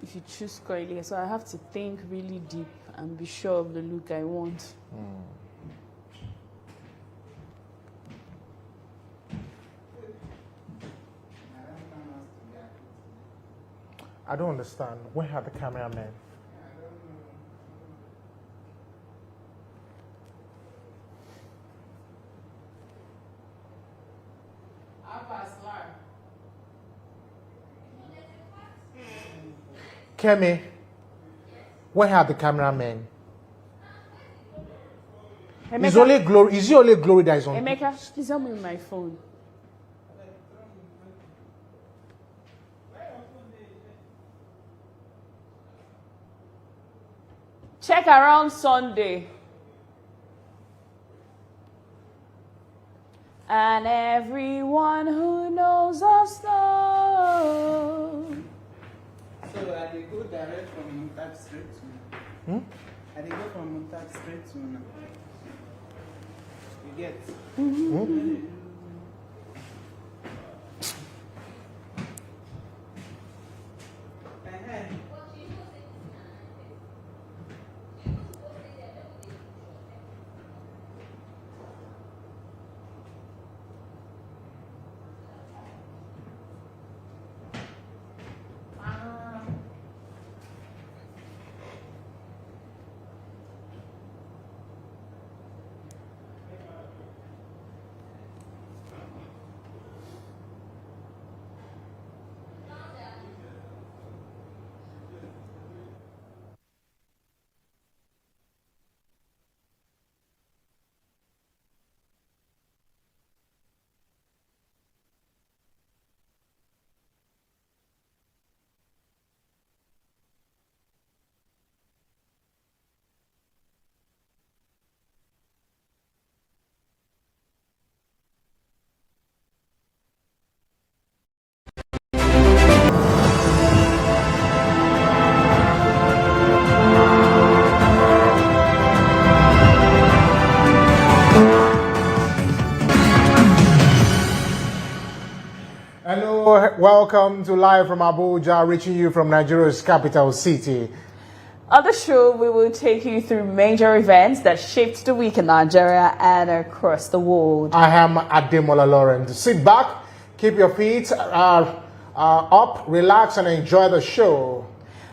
if you choose coily. So I have to think really deep and be sure of the look I want. I don't understand. Where are the cameramen? Kemi, where are the cameramen? It's only glory. Is it only glory that is on? Emeka, please help me with my phone. Check around Sunday. And everyone who knows us knows. So I they go direct from Muntag straight to I they go from Muntag straight to you get Welcome to Live from Abuja, reaching you from Nigeria's capital city. On the show, we will take you through major events that shaped the week in Nigeria and across the world. I am Ademola Lauren. Sit back, keep your feet up, relax, and enjoy the show.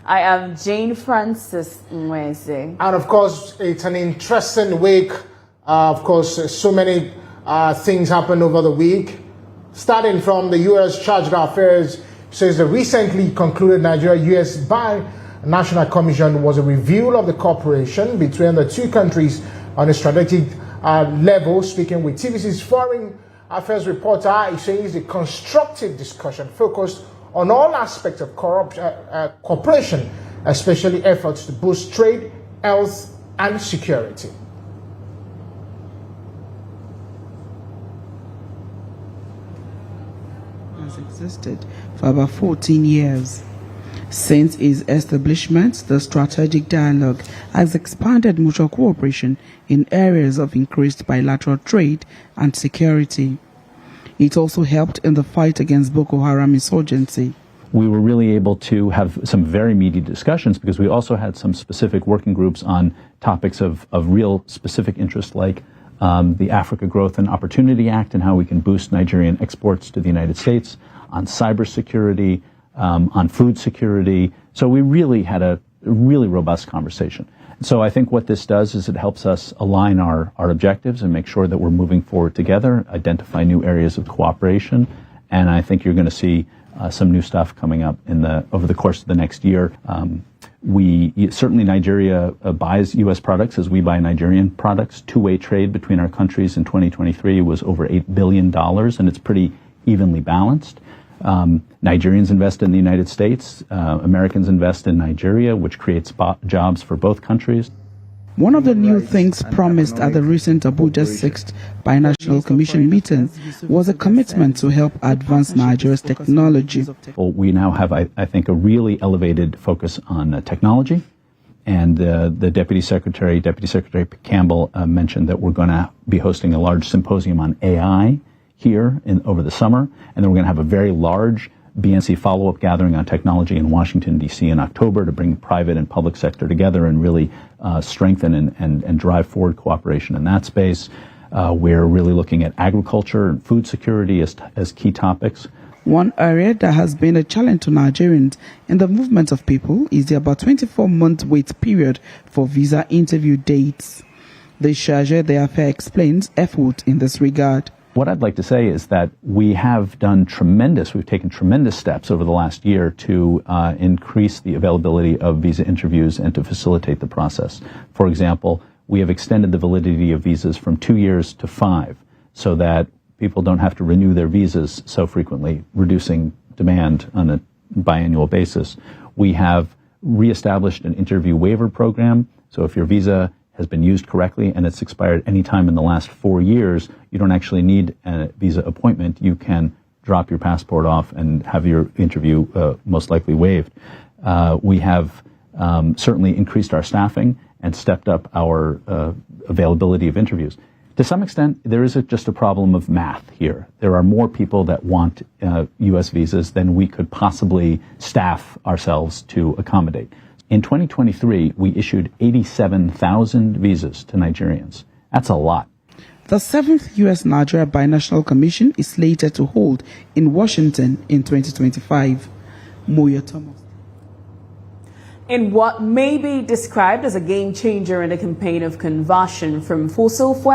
I am Jane Francis Nweze. And of course, it's an interesting week. Of course, so many things happened over the week. Starting from the U.S. Chargé d'Affaires says the recently concluded Nigeria-U.S. Bi-National Commission was a review of the cooperation between the two countries on a strategic level. Speaking with TVC's Foreign Affairs reporter, he says a constructive discussion focused on all aspects of cooperation, especially efforts to boost trade, health, and security. Has existed for about 14 years. Since its establishment, the strategic dialogue has expanded mutual cooperation in areas of increased bilateral trade and security. It also helped in the fight against Boko Haram insurgency. We were really able to have some very meaty discussions because we also had some specific working groups on topics of real specific interest, like the Africa Growth and Opportunity Act and how we can boost Nigerian exports to the United States, on cybersecurity, on food security. So we really had a really robust conversation. So I think what this does is it helps us align our objectives and make sure that we're moving forward together, identify new areas of cooperation, and I think you're going to see some new stuff coming up over the course of the next year. Certainly Nigeria buys U.S. products as we buy Nigerian products. Two-way trade between our countries in 2023 was over $8 billion, and it's pretty evenly balanced. Nigerians invest in the United States. Americans invest in Nigeria, which creates jobs for both countries. One of the new things promised at the recent Abuja 6th Binational Commission meeting was a commitment to help advance Nigeria's technology. Well, we now have, I think, a really elevated focus on technology. And the Deputy Secretary Campbell, mentioned that we're going to be hosting a large symposium on AI here over the summer. And then we're going to have a very large BNC follow-up gathering on technology in Washington, D.C. in October to bring private and public sector together and really strengthen and drive forward cooperation in that space. We're really looking at agriculture and food security as key topics. One area that has been a challenge to Nigerians in the movement of people is the about 24-month wait period for visa interview dates. The Charge d'Affaires explains effort in this regard. What I'd like to say is that we've taken tremendous steps over the last year to increase the availability of visa interviews and to facilitate the process. For example, we have extended the validity of visas from 2 years to 5 so that people don't have to renew their visas so frequently, reducing demand on a biannual basis. We have reestablished an interview waiver program, so if your visa has been used correctly and it's expired any time in the last 4 years, you don't actually need a visa appointment. You can drop your passport off and have your interview most likely waived. We have certainly increased our staffing and stepped up our availability of interviews. To some extent, there is just a problem of math here. There are more people that want U.S. visas than we could possibly staff ourselves to accommodate. In 2023, we issued 87,000 visas to Nigerians. That's a lot. The 7th U.S.-Nigeria Binational Commission is slated to hold in Washington in 2025. Moya Thomas. In what may be described as a game changer in the campaign of conversion from fossil fuel